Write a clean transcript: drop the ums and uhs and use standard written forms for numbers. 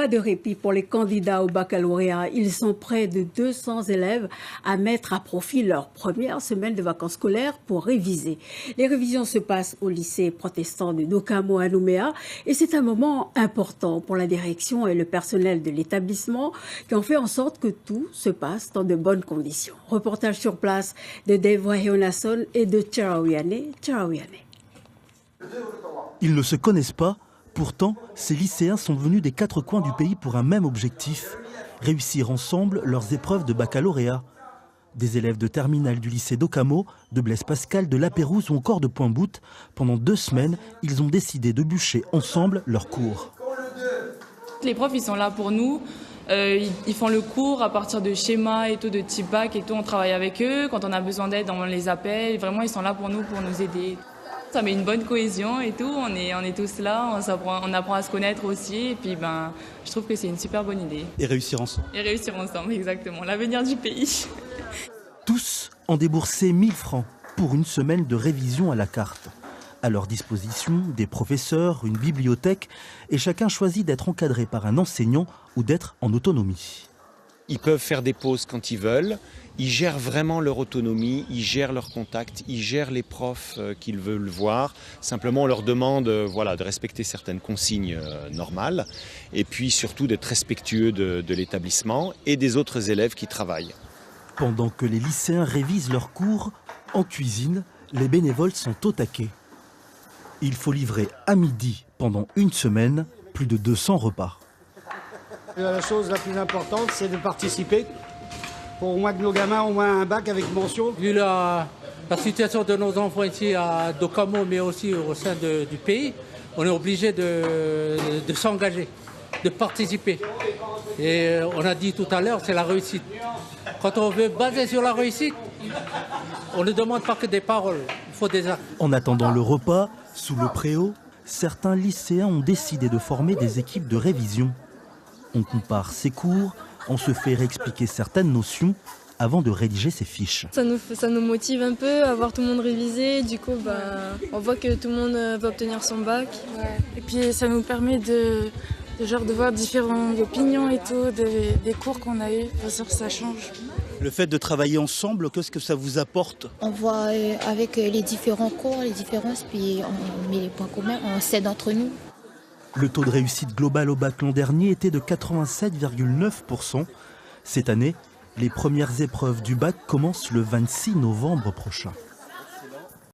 Pas de répit pour les candidats au baccalauréat. Ils sont près de 200 élèves à mettre à profit leur première semaine de vacances scolaires pour réviser. Les révisions se passent au lycée protestant de Dokamo à Nouméa et c'est un moment important pour la direction et le personnel de l'établissement qui ont fait en sorte que tout se passe dans de bonnes conditions. Reportage sur place de Dave Waheonason et de Charawiane. Ils ne se connaissent pas. Pourtant, ces lycéens sont venus des quatre coins du pays pour un même objectif, réussir ensemble leurs épreuves de baccalauréat. Des élèves de terminale du lycée Dokamo, de Blaise Pascal, de La Pérouse ou encore de Pointe-Boute, pendant 2 semaines, ils ont décidé de bûcher ensemble leurs cours. Les profs, ils sont là pour nous. Ils font le cours à partir de schémas et tout, de type bac et tout. On travaille avec eux. Quand on a besoin d'aide, on les appelle. Vraiment, ils sont là pour nous aider. Ça met une bonne cohésion et tout, on est tous là, on apprend à se connaître aussi et puis je trouve que c'est une super bonne idée. Et réussir ensemble. Et réussir ensemble, exactement, l'avenir du pays. Tous ont déboursé 1000 francs pour une semaine de révision à la carte. À leur disposition, des professeurs, une bibliothèque et chacun choisit d'être encadré par un enseignant ou d'être en autonomie. Ils peuvent faire des pauses quand ils veulent, ils gèrent vraiment leur autonomie, ils gèrent leurs contacts, ils gèrent les profs qu'ils veulent voir. Simplement, on leur demande de respecter certaines consignes normales et puis surtout d'être respectueux de l'établissement et des autres élèves qui travaillent. Pendant que les lycéens révisent leurs cours, en cuisine, les bénévoles sont au taquet. Il faut livrer à midi, pendant une semaine, plus de 200 repas. La chose la plus importante, c'est de participer. Pour au moins que nos gamins ont un bac avec mention. Vu la situation de nos enfants ici à Dokamo, mais aussi au sein du pays, on est obligé de s'engager, de participer. Et on a dit tout à l'heure, c'est la réussite. Quand on veut baser sur la réussite, on ne demande pas que des paroles, il faut des actes. En attendant le repas, sous le préau, certains lycéens ont décidé de former des équipes de révision. On compare ses cours, on se fait réexpliquer certaines notions avant de rédiger ses fiches. Ça nous motive un peu à voir tout le monde réviser. Du coup, on voit que tout le monde va obtenir son bac. Ouais. Et puis ça nous permet de voir différentes opinions et tout, des cours qu'on a eu. Ça change. Le fait de travailler ensemble, qu'est-ce que ça vous apporte? On voit avec les différents cours, les différences, puis on met les points communs, on s'aide entre nous. Le taux de réussite global au bac l'an dernier était de 87,9%. Cette année, les premières épreuves du bac commencent le 26 novembre prochain.